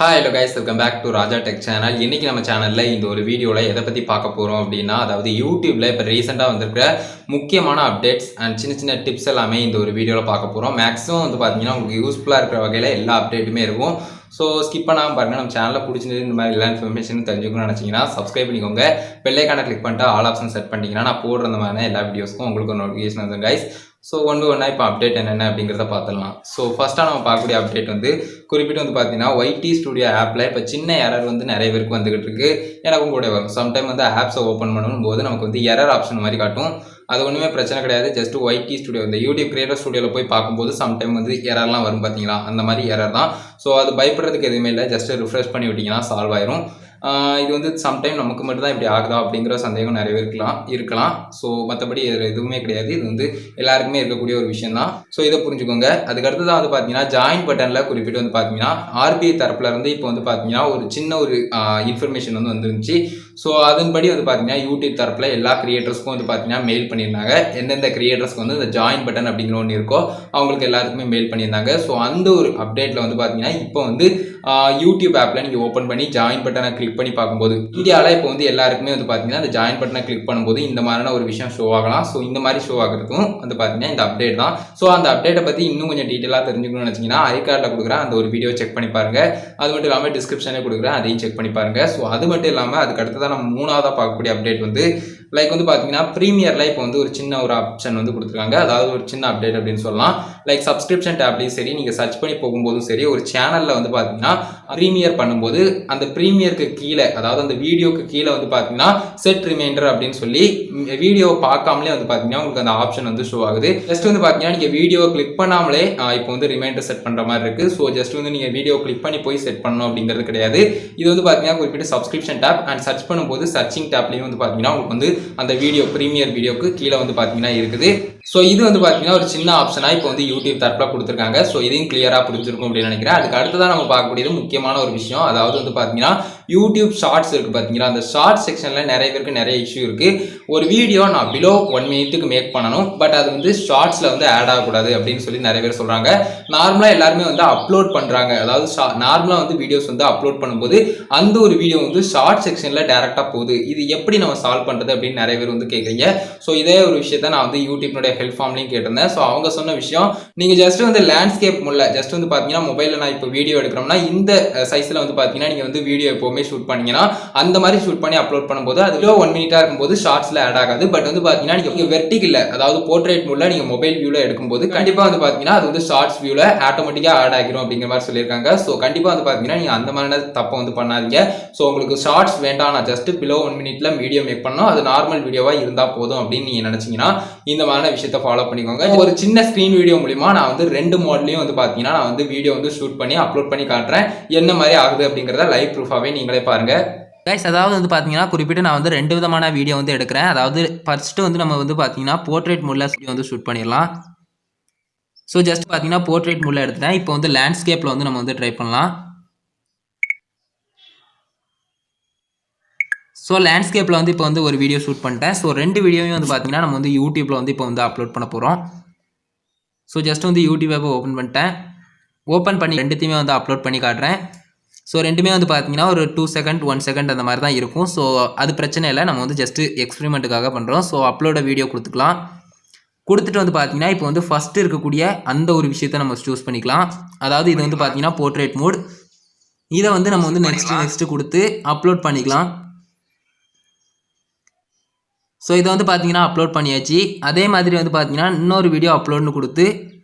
Hi hello guys, welcome back to Raja tech channel. இன்னைக்கு நம்ம சேனலில் இந்த ஒரு வீடியோவில் எதை பற்றி பார்க்க போகிறோம் அப்படின்னா, அதாவது யூடியூப்பில் இப்போ ரீசெண்டாக வந்திருக்கிற முக்கியமான அப்டேட்ஸ் அண்ட் சின்ன சின்ன டிப்ஸ் எல்லாமே இந்த ஒரு வீடியோவில் பார்க்க போகிறோம். மேக்ஸிமம் வந்து பார்த்தீங்கன்னா உங்களுக்கு யூஸ்ஃபுல்லாக இருக்கிற வகையில் எல்லா அப்டேட்டுமே இருக்கும். ஸோ ஸ்கிப் பண்ணாமல் பாருங்கள். நம்ம சேனலில் பிடிச்சிருந்து இந்த மாதிரி எல்லா இன்ஃபர்மேஷன் தெரிஞ்சுக்கணும்னு நினச்சிங்கன்னா சப்ஸ்கிரைப் பண்ணிக்கோங்க. பெல்லைக்கான கிளிக் பண்ணிட்டு ஆல் ஆப்ஷன் செட் பண்ணிட்டீங்கன்னா நான் போடுற இந்த மாதிரி எல்லா வீடியோஸ்க்கும் உங்களுக்கு ஒரு நோட்டிஃபிகேஷன் வந்து கைஸ். ஸோ ஒன்றா இப்போ அப்டேட் என்னென்ன அப்படிங்கிறத பார்த்துடலாம். ஸோ ஃபஸ்ட்டாக நம்ம பார்க்கக்கூடிய அப்டேட் வந்து குறிப்பிட்டு வந்து பார்த்தீங்கன்னா ஒய்டி ஸ்டுடியோ ஆப்பில் இப்போ சின்ன எரர் வந்து நிறைய பேருக்கு வந்துகிட்டு இருக்கு. எனக்கும் கூட வரும். சம்டைம் வந்து ஆப்ஸை ஓப்பன் பண்ணும்போது நமக்கு வந்து எரர் ஆப்ஷன் மாதிரி காட்டும். அது ஒன்றுமே பிரச்சனை கிடையாது. ஜஸ்ட் ஒய்டி ஸ்டுடியோ இந்த யூடியூப் கிரியேட்டர் ஸ்டுடியோவில் போய் பார்க்கும்போது சம்டைம் வந்து எரர்லாம் வரும் பார்த்தீங்களா, அந்த மாதிரி எரர் தான். ஸோ அது பயப்படுறதுக்கு எதுவுமே இல்லை. ஜஸ்ட் ரிஃப்ரெஷ் பண்ணி விட்டிங்கன்னா சால்வ் ஆயிரும். இது வந்து சம்டைம் நமக்கு மட்டும்தான் இப்படி ஆகுதா அப்படிங்கிற சந்தேகம் நிறைய இருக்கலாம். ஸோ மற்றபடி எதுவுமே கிடையாது. இது வந்து எல்லாருக்குமே இருக்கக்கூடிய ஒரு விஷயம் தான். ஸோ இதை புரிஞ்சுக்கோங்க. அதுக்கடுத்து தான் வந்து பார்த்தீங்கன்னா ஜாயின் பட்டனில் குறிப்பிட்டு வந்து பார்த்தீங்கன்னா ஆர்பிஐ தரப்புல இருந்து இப்போ வந்து பார்த்தீங்கன்னா ஒரு சின்ன ஒரு இன்ஃபர்மேஷன் வந்து வந்துருந்துச்சு. ஸோ அதன்படி வந்து பார்த்தீங்கன்னா யூடியூப் தரப்பில் எல்லா கிரியேட்டர்ஸ்க்கும் வந்து பார்த்தீங்கன்னா மெயில் பண்ணியிருந்தாங்க. எந்தெந்த கிரியேட்டர்ஸ்க்கு வந்து இந்த ஜாயின் பட்டன் அப்படிங்கிற ஒன்று இருக்கோ அவங்களுக்கு எல்லாருக்குமே மெயில் பண்ணியிருந்தாங்க. ஸோ அந்த ஒரு அப்டேட்டில் வந்து பார்த்தீங்கன்னா இப்போ வந்து யூடியூப் ஆப்பில் நீங்கள் ஓப்பன் பண்ணி ஜாயின் பட்டனை கிளிக் பண்ணி பார்க்கும்போது இந்தியாவில் இப்போ வந்து எல்லாருக்குமே வந்து பார்த்தீங்கன்னா அந்த ஜாயின் பட்டனை கிளிக் பண்ணும்போது இந்த மாதிரியான ஒரு விஷயம் ஷோ ஆகலாம். ஸோ இந்த மாதிரி ஷோ ஆகிறதுக்கும் வந்து பார்த்தீங்கன்னா இந்த அப்டேட் தான். ஸோ அந்த அப்டேட்டை பற்றி இன்னும் கொஞ்சம் டீட்டெயிலாக தெரிஞ்சுக்கணும்னு நினச்சிங்கன்னா ஐ கார்டில் கொடுக்குறேன், அந்த ஒரு வீடியோ செக் பண்ணி பாருங்க. அது மட்டும் இல்லாமல் டிஸ்கிரிப்ஷனே கொடுக்குறேன், அதையும் செக் பண்ணி பாருங்க. ஸோ அது மட்டும் இல்லாமல் அதுக்கு அடுத்ததான் நம்ம மூணாவதாக பார்க்கக்கூடிய அப்டேட் வந்து லைக் வந்து பார்த்தீங்கன்னா ப்ரீமியரில் இப்போ வந்து ஒரு சின்ன ஒரு ஆப்ஷன் வந்து கொடுத்துருக்காங்க. அதாவது ஒரு சின்ன அப்டேட் அப்படின்னு சொல்லலாம். லைக் சப்ஸ்கிரிப்ஷன் டேப்லையும் சரி, நீங்கள் சர்ச் பண்ணி போகும்போதும் சரி, ஒரு சேனலில் வந்து பார்த்தீங்கன்னா ப்ரீமியர் பண்ணும்போது அந்த ப்ரீமியருக்கு கீழே, அதாவது அந்த வீடியோக்கு கீழே வந்து பார்த்தீங்கன்னா செட் ரிமைண்டர் அப்படின்னு சொல்லி வீடியோ பார்க்காமலே வந்து பார்த்தீங்கன்னா உங்களுக்கு அந்த ஆப்ஷன் வந்து ஷோ ஆகுது. ஜஸ்ட் வந்து பார்த்தீங்கன்னா நீங்கள் வீடியோ கிளிக் பண்ணாமலே இப்போ வந்து ரிமைண்டர் செட் பண்ணுற மாதிரி இருக்குது. ஸோ ஜஸ்ட் வந்து நீங்கள் வீடியோ கிளிக் பண்ணி போய் செட் பண்ணணும் அப்படிங்கிறது கிடையாது. இது வந்து பார்த்தீங்கன்னா குறிப்பிட்ட சப்ஸ்கிரிப்ஷன் டேப் அண்ட் சர்ச் பண்ணும்போது சர்ச்சிங் டேப்லையும் வந்து பார்த்தீங்கன்னா உங்களுக்கு வந்து அந்த வீடியோ ப்ரீமியர் வீடியோக்கு கீழே வந்து பார்த்தீங்கன்னா இருக்குது. ஸோ இது வந்து பார்த்தீங்கன்னா ஒரு சின்ன ஆப்ஷனாக இப்போ வந்து யூடியூப் தரப்பில் கொடுத்துருக்காங்க. ஸோ இதையும் கிளியராக புரிஞ்சிருக்கும் அப்படின்னு நினைக்கிறேன். அதுக்கு அடுத்ததான் நம்ம பார்க்கக்கூடியது முக்கியமான ஒரு விஷயம். அதாவது வந்து பார்த்தீங்கன்னா யூடியூப் ஷார்ட்ஸ் இருக்குது பார்த்தீங்களா, அந்த ஷார்ட் செக்ஷனில் நிறைய பேருக்கு நிறைய இஷ்யூ இருக்குது. ஒரு வீடியோ நான் பிலோ 1 மினிட்டுக்கு மேக் பண்ணணும், பட் அது வந்து ஷார்ட்ஸில் வந்து ஆட் ஆகக்கூடாது அப்படின்னு சொல்லி நிறைய பேர் சொல்கிறாங்க. நார்மலாக எல்லாருமே வந்து அப்லோட் பண்ணுறாங்க. அதாவது நார்மலாக வந்து வீடியோஸ் வந்து அப்லோட் பண்ணும்போது அந்த ஒரு வீடியோ வந்து ஷார்ட் செக்ஷனில் டேரெக்டாக போகுது. இது எப்படி நம்ம சால்வ் பண்ணுறது அப்படின்னு நிறைய பேர் வந்து கேட்குறீங்க. ஸோ இதே ஒரு விஷயத்த நான் வந்து யூடியூப்னுடைய ஹெல்ப் ஃபார்ம்லையும் கேட்டிருந்தேன். ஸோ அவங்க சொன்ன விஷயம், நீங்கள் ஜஸ்ட் வந்து லேண்ட்ஸ்கேப் முல்ல ஜஸ்ட் வந்து பார்த்தீங்கன்னா மொபைலில் நான் இப்போ வீடியோ எடுக்கிறோம்னா இந்த சைஸில் வந்து பார்த்தீங்கன்னா நீங்கள் வந்து வீடியோ எப்போவுமே ஷூட் பண்ணீங்கன்னா அந்த மாதிரி ஷூட் பண்ணி அப்லோட் பண்ணும்போது அது 1 மினிட்டாக இருக்கும்போது ஷார்ட்ஸில் ஆட் ஆகாது. பட் வந்து பார்த்தீங்கன்னா நீங்கள் வெர்டிகல், அதாவது போர்ட்ரேட் மூல நீங்கள் மொபைல் வியூவில் எடுக்கும்போது கண்டிப்பாக வந்து பார்த்தீங்கன்னா அது வந்து ஷார்ட்ஸ் வியூவில் ஆட்டோமேட்டிக்காக ஆட் ஆகிரும் அப்படிங்கிற மாதிரி சொல்லியிருக்காங்க. ஸோ கண்டிப்பாக வந்து பார்த்தீங்கன்னா நீங்கள் அந்த மாதிரியான தப்பை வந்து பண்ணாதீங்க. ஸோ உங்களுக்கு ஷார்ட்ஸ் வேண்டாம், நான் ஜஸ்ட் பிலோ 1 மினிட்ல வீடியோ மேக் பண்ணோம், அது நார்மல் வீடியோவாக இருந்தால் போதும் அப்படின்னு நீங்கள் நினச்சிங்கன்னா இந்த மாதிரியான விஷயத்தை ஃபாலோ பண்ணிக்கோங்க. ஒரு சின்ன ஸ்க்ரீன் வீடியோ மூலிமா நான் வந்து 2 மோட்லையும் வந்து பார்த்தீங்கன்னா நான் வந்து வீடியோ வந்து ஷூட் பண்ணி அப்லோட் பண்ணி காட்டுறேன். என்ன மாதிரி ஆகுது அப்படிங்கிறத லைவ் ப்ரூஃபாகவே நீங்களே பாருங்க. கைஸ், அதாவது வந்து பார்த்தீங்கன்னா குறிப்பிட்டு நான் வந்து 2 விதமான வீடியோ வந்து எடுக்கிறேன். அதாவது ஃபர்ஸ்ட்டு வந்து நம்ம வந்து பார்த்தீங்கன்னா போர்ட்ரேட் மோடில் வீடியோ வந்து ஷூட் பண்ணிடலாம். ஸோ ஜஸ்ட் பார்த்தீங்கன்னா போர்ட்ரேட் மோடில் எடுத்துட்டேன். இப்போ வந்து லேண்ட்ஸ்கேப்பில் வந்து நம்ம வந்து ட்ரை பண்ணலாம். ஸோ லேண்ட்ஸ்கேப்பில் வந்து இப்போ வந்து ஒரு வீடியோ ஷூட் பண்ணிட்டேன். ஸோ 2 வீடியோவையும் வந்து பார்த்தீங்கன்னா நம்ம வந்து யூடியூப்பில் வந்து இப்போ வந்து அப்லோட் பண்ண போகிறோம். ஸோ ஜஸ்ட் வந்து யூடியூப் ஆப்பை ஓப்பன் பண்ணிட்டேன். ஓப்பன் பண்ணி 2த்தையுமே வந்து அப்லோட் பண்ணி காட்டுறேன். ஸோ 2மே வந்து பார்த்தீங்கன்னா ஒரு 2 செகண்ட் 1 செகண்ட் அந்த மாதிரி தான் இருக்கும். ஸோ அது பிரச்சனை இல்லை, நம்ம வந்து ஜஸ்ட்டு எக்ஸ்பெரிமெண்ட்டுக்காக பண்ணுறோம். ஸோ அப்லோட வீடியோ கொடுத்துக்கலாம். கொடுத்துட்டு வந்து பார்த்தீங்கன்னா இப்போ வந்து ஃபஸ்ட்டு இருக்கக்கூடிய அந்த ஒரு விஷயத்தை நம்ம சூஸ் பண்ணிக்கலாம். அதாவது இது வந்து பார்த்தீங்கன்னா போர்ட்ரேட் மோட். இதை வந்து நம்ம வந்து நெக்ஸ்ட்டு கொடுத்து அப்லோட் பண்ணிக்கலாம். ஸோ இதை வந்து பார்த்தீங்கன்னா அப்லோட் பண்ணியாச்சு. அதே மாதிரி வந்து பார்த்தீங்கன்னா இன்னொரு வீடியோ அப்லோட்னு கொடுத்து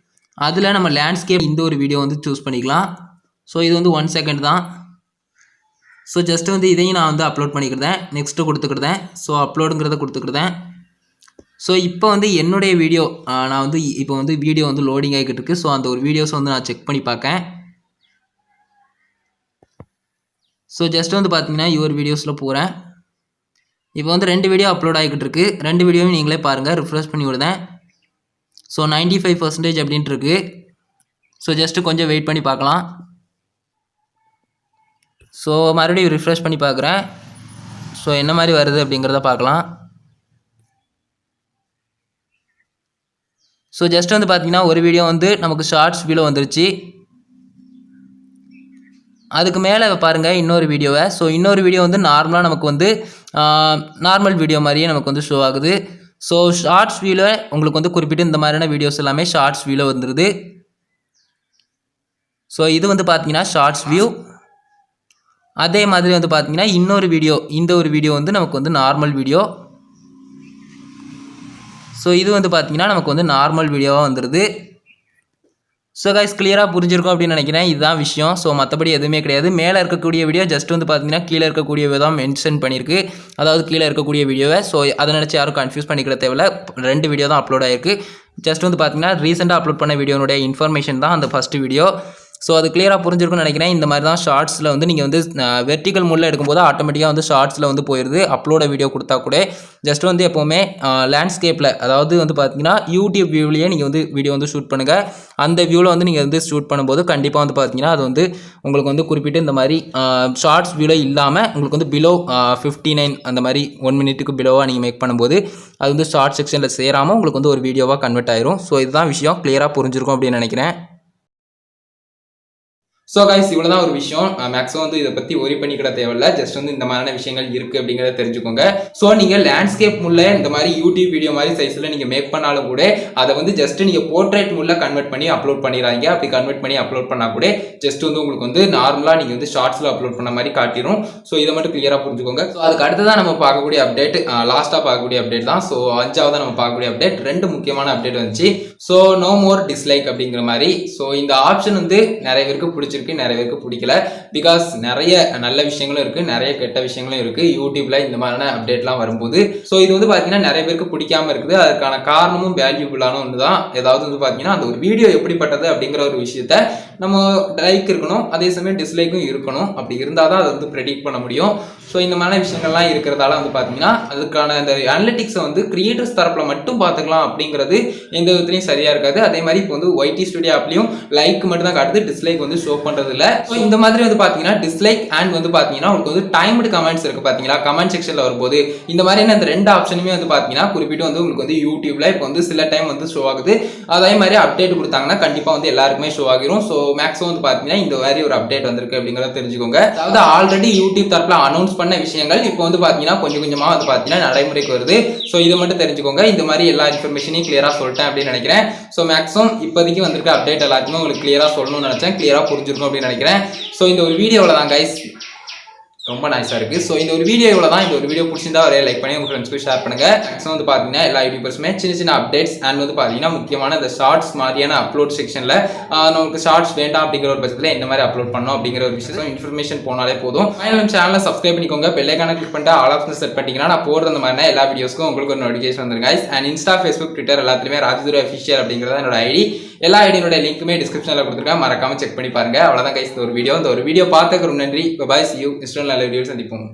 அதில் நம்ம லேண்ட்ஸ்கேப் இந்த ஒரு வீடியோ வந்து சூஸ் பண்ணிக்கலாம். ஸோ இது வந்து 1 செகண்ட் தான். ஸோ ஜஸ்ட் வந்து இதையும் நான் வந்து அப்லோட் பண்ணிக்கிறேன், நெக்ஸ்ட்டு கொடுத்துக்கிட்டேன். ஸோ அப்லோடுங்கிறத கொடுத்துக்கிட்டேன். ஸோ இப்போ வந்து என்னுடைய வீடியோ நான் வந்து இப்போ வந்து வீடியோ வந்து லோடிங் ஆகிக்கிட்டு இருக்குது. ஸோ அந்த ஒரு வீடியோஸ் வந்து நான் செக் பண்ணி பார்க்கேன். ஸோ ஜஸ்ட் வந்து பார்த்தீங்கன்னா யுவர் வீடியோஸில் போகிறேன். இப்போ வந்து 2 வீடியோ அப்லோட் ஆகிக்கிட்டு இருக்குது. 2 வீடியோவும் நீங்களே பாருங்கள், ரிஃப்ரெஷ் பண்ணி விடுதேன். ஸோ 95% அப்படின்ட்டு இருக்குது. ஸோ ஜஸ்ட்டு கொஞ்சம் வெயிட் பண்ணி பார்க்கலாம். ஸோ மறுபடியும் ரிஃப்ரெஷ் பண்ணி பார்க்குறேன். ஸோ என்ன மாதிரி வருது அப்படிங்கிறத பார்க்கலாம். ஸோ ஜஸ்ட் வந்து பார்த்தீங்கன்னா ஒரு வீடியோ வந்து நமக்கு ஷார்ட்ஸ் வியூவில் வந்துருச்சு. அதுக்கு மேலே பாருங்கள் இன்னொரு வீடியோவை. ஸோ இன்னொரு வீடியோ வந்து நார்மலாக நமக்கு வந்து நார்மல் வீடியோ மாதிரியே நமக்கு வந்து ஷோ ஆகுது. ஸோ ஷார்ட்ஸ் வியூவில் உங்களுக்கு வந்து குறிப்பிட்டு இந்த மாதிரியான வீடியோஸ் எல்லாமே ஷார்ட்ஸ் வியூவில் வந்துடுது. ஸோ இது வந்து பார்த்தீங்கன்னா ஷார்ட்ஸ் வியூ. அதே மாதிரி வந்து பார்த்தீங்கன்னா இன்னொரு வீடியோ, இந்த ஒரு வீடியோ வந்து நமக்கு வந்து நார்மல் வீடியோ. ஸோ இது வந்து பார்த்தீங்கன்னா நமக்கு வந்து நார்மல் வீடியோவாக வந்துடுது. ஸோ கைஸ் கிளியராக புரிஞ்சிருக்கும் அப்படின்னு நினைக்கிறேன். இதுதான் விஷயம். ஸோ மற்றபடி எதுவுமே கிடையாது. மேலே இருக்கக்கூடிய வீடியோ ஜஸ்ட் வந்து பார்த்தீங்கன்னா கீழே இருக்கக்கூடிய தான் மென்ஷன் பண்ணியிருக்கு. அதாவது கீழே இருக்கக்கூடிய வீடியோவை. ஸோ அதை நினச்சி யாரும் கன்ஃபியூஸ் பண்ணிக்கிற தேவையில்ல. 2 வீடியோ தான் அப்லோட் ஆகிருக்கு. ஜஸ்ட் வந்து பார்த்தீங்கன்னா ரீசெண்டாக அப்லோட் பண்ண வீடியோனுடைய இன்ஃபர்மேஷன் தான் அந்த ஃபஸ்ட்டு வீடியோ. ஸோ அது கிளியராக புரிஞ்சிருக்கும்னு நினைக்கிறேன். இந்த மாதிரி தான் ஷார்ட்ஸில் வந்து நீங்கள் வந்து வெர்டிக்கல் மோடில் எடுக்கும்போது ஆட்டோமேட்டிக்காக வந்து ஷார்ட்ஸில் வந்து போயிடுது. அப்லோட வீடியோ கொடுத்தா கூட ஜஸ்ட் வந்து எப்போவுமே லேண்ட்ஸ்கேப்பில், அதாவது வந்து பார்த்தீங்கன்னா யூடியூப் வியூவிலேயே நீங்கள் வந்து வீடியோ வந்து ஷூட் பண்ணுங்கள். அந்த வியூவில் வந்து நீங்கள் வந்து ஷூட் பண்ணும்போது கண்டிப்பாக வந்து பார்த்தீங்கன்னா அது வந்து உங்களுக்கு வந்து குறிப்பிட்டு இந்த மாதிரி ஷார்ட்ஸ் வியூவில் இல்லாமல் உங்களுக்கு வந்து பிலோ 59 அந்த மாதிரி 1 மினிட்டுக்கு பிலோவாக நீங்கள் மேக் பண்ணும்போது அது வந்து ஷார்ட் செக்ஷனில் சேராமல் உங்களுக்கு வந்து ஒரு வீடியோவாக கன்வெர்ட் ஆயிரும். ஸோ இதுதான் விஷயம். கிளியராக புரிஞ்சிருக்கும் அப்படின்னு நினைக்கிறேன். ஸோ கைஸ் இவ்வளோ தான் ஒரு விஷயம். மேக்ஸிமம் வந்து இதை பற்றி ஒரி பண்ணிக்கிட தேவையில்ல. ஜஸ்ட் வந்து இந்த மாதிரியான விஷயங்கள் இருக்குது அப்படிங்கிறத தெரிஞ்சுக்கோங்க. ஸோ நீங்கள் லேண்ட்ஸ்கேப் முள்ள இந்த மாதிரி யூடியூப் வீடியோ மாதிரி சைஸில் நீங்கள் மேக் பண்ணாலும் கூட அதை வந்து ஜஸ்ட் நீங்கள் போர்ட்ரேட் முள்ள கன்வெர்ட் பண்ணி அப்லோட் பண்ணிடுறாங்க. அப்படி கன்வெர்ட் பண்ணி அப்லோட் பண்ணால் கூட ஜஸ்ட் வந்து உங்களுக்கு வந்து நார்மலாக நீங்கள் வந்து ஷார்ட்ஸில் அப்லோட் பண்ண மாதிரி காட்டிடும். ஸோ இதை மட்டும் கிளியராக புரிஞ்சுக்கோங்க. ஸோ அதுக்கு அடுத்ததான் நம்ம பார்க்கக்கூடிய அப்டேட், லாஸ்ட்டாக பார்க்கக்கூடிய அப்டேட் தான். ஸோ 5ஆவதாக நம்ம பார்க்கக்கூடிய அப்டேட் 2 முக்கியமான அப்டேட் வந்துச்சு. ஸோ நோ மோர் டிஸ்லைக் அப்படிங்கிற மாதிரி. ஸோ இந்த ஆப்ஷன் வந்து நிறைய பேருக்கு பிடிச்சிருக்கு, நிறைய பேருக்கு பிடிக்கல. பிகாஸ் நிறைய நல்ல விஷயங்களும் இருக்கு, நிறைய கெட்ட விஷயங்களும் இருக்கு யூடியூப்ல இந்த மாதிரியான அப்டேட்லாம் வரும்போது. ஸோ இது வந்து பார்த்தீங்கன்னா நிறைய பேருக்கு பிடிக்காம இருக்குது. அதுக்கான காரணமும் வேல்யூபுல்லான ஒன்று தான். ஏதாவது வந்து பார்த்தீங்கன்னா அந்த ஒரு வீடியோ எப்படிப்பட்டது அப்படிங்கிற ஒரு விஷயத்த நம்ம லைக் இருக்கணும், அதே சமயம் டிஸ்லைக்கும் இருக்கணும். அப்படி இருந்தால் தான் அதை வந்து ப்ரெடிக்ட் பண்ண முடியும். ஸோ இந்த மாதிரி விஷயங்கள்லாம் இருக்கிறதால வந்து பார்த்தீங்கன்னா அதுக்கான அந்த அனலிட்டிக்ஸை வந்து கிரியேட்டர்ஸ் தரப்பில் மட்டும் பார்த்துக்கலாம் அப்படிங்கிறது எந்த விதத்துலையும் சரியாக இருக்காது. அதே மாதிரி இப்போ வந்து ஒய்டி ஸ்டுடியோ ஆப்லையும் லைக் மட்டும் தான் காட்டுது, டிஸ்லைக் வந்து ஷோ பண்ணுறது இல்லை. ஸோ இந்த மாதிரி வந்து பார்த்தீங்கன்னா டிஸ்லைக் அண்ட் வந்து பார்த்தீங்கன்னா உங்களுக்கு வந்து டைம்டு கமெண்ட்ஸ் இருக்குது பார்த்தீங்களா, கமெண்ட் செக்ஷனில் வரும்போது இந்த மாதிரியான இந்த 2 ஆப்ஷனுமே வந்து பார்த்தீங்கன்னா குறிப்பிட்டு வந்து உங்களுக்கு வந்து யூடியூப்ல இப்போ வந்து சில டைம் வந்து ஷோ ஆகுது. அதே மாதிரி அப்டேட் கொடுத்தாங்கன்னா கண்டிப்பாக வந்து எல்லாருக்குமே ஷோ ஆகிரும். ஸோ மேக்ஸிமம் வந்து பார்த்தீங்கன்னா இந்த மாதிரி ஒரு அப்டேட் வந்திருக்கு அப்படிங்கிறத தெரிஞ்சுக்கோங்க. அதாவது ஆல்ரெடி யூடியூப் தரப்பில் அனௌன்ஸ் பண்ண விஷயங்கள் இப்போ வந்து பார்த்தீங்கன்னா கொஞ்சம் கொஞ்சமாக வந்து பார்த்தீங்கன்னா நடைமுறைக்கு வருது. ஸோ இதை மட்டும் தெரிஞ்சுக்கோங்க. இந்த மாதிரி எல்லா இன்ஃபர்மேஷனையும் கிளியராக சொல்லிட்டேன் அப்படின்னு நினைக்கிறேன். ஸோ மேக்ஸிமம் இப்போதைக்கு வந்திருக்க அப்டேட் எல்லாத்தையுமே உங்களுக்கு கிளியராக சொல்லணும்னு நினச்சேன். கிளியராக புரிஞ்சிருக்கும் அப்படின்னு நினைக்கிறேன். ஸோ இந்த ஒரு வீடியோவில் தான் கைஸ் ரொம்ப நைஸாக இருக்குது. ஸோ இந்த ஒரு வீடியோ இவ்வளோ தான். இந்த ஒரு வீடியோ பிடிச்சிருந்தா ஒரே லைக் பண்ணி உங்கள் ஃப்ரெண்ட்ஸ்க்கு ஷேர் பண்ணுங்கள். மேக்ஸிமம் வந்து பார்த்தீங்கன்னா எல்லா யூடியூபர்ஸுமே சின்ன சின்ன அப்டேட்ஸ் அண்ட் வந்து பார்த்தீங்கன்னா முக்கியமான இந்த ஷார்ட்ஸ் மாதிரியான அப்லோட் செக்ஷனில் நமக்கு ஷார்ட்ஸ் வேண்டாம் அப்படிங்கிற ஒரு பட்சத்தில் இந்த மாதிரி அப்லோட் பண்ணோம் அப்படிங்கிற ஒரு விஷயம் இன்ஃபர்மேஷன் போனாலே போதும். ஃபைனல் சேனலை சப்ஸ்கிரைப் பண்ணிக்கோங்க. பெல் ஐகானை கிளிக் பண்ணிட்டு ஆல் ஆப்ஷன் செட் பண்ணிட்டீங்கன்னா நான் போடுற அந்த மாதிரியான எல்லா வீடியோஸ்க்கும் உங்களுக்கு ஒரு நோட்டிஃபிகேஷன் வந்துருங்க. அண்ட் இன்ஸ்டா, ஃபேஸ்புக், ட்விட்டர் எல்லாத்துலேயுமே ராஜதுரை அஃபிஷியல் அப்படிங்கிறத என்னோட ஐடி. எல்லா ஐடியோட லிங்க்குமே டிஸ்கிரிப்ஷனில் கொடுத்துருக்கேன், மறக்காம செக் பண்ணி பாருங்க. அவ்வளோதான் கைஸ் இந்த ஒரு வீடியோ. இந்த ஒரு வீடியோ பார்த்துக்கு ரொம்ப நன்றி. பாய், see you. நல்ல வீடியோ சந்திப்போம்.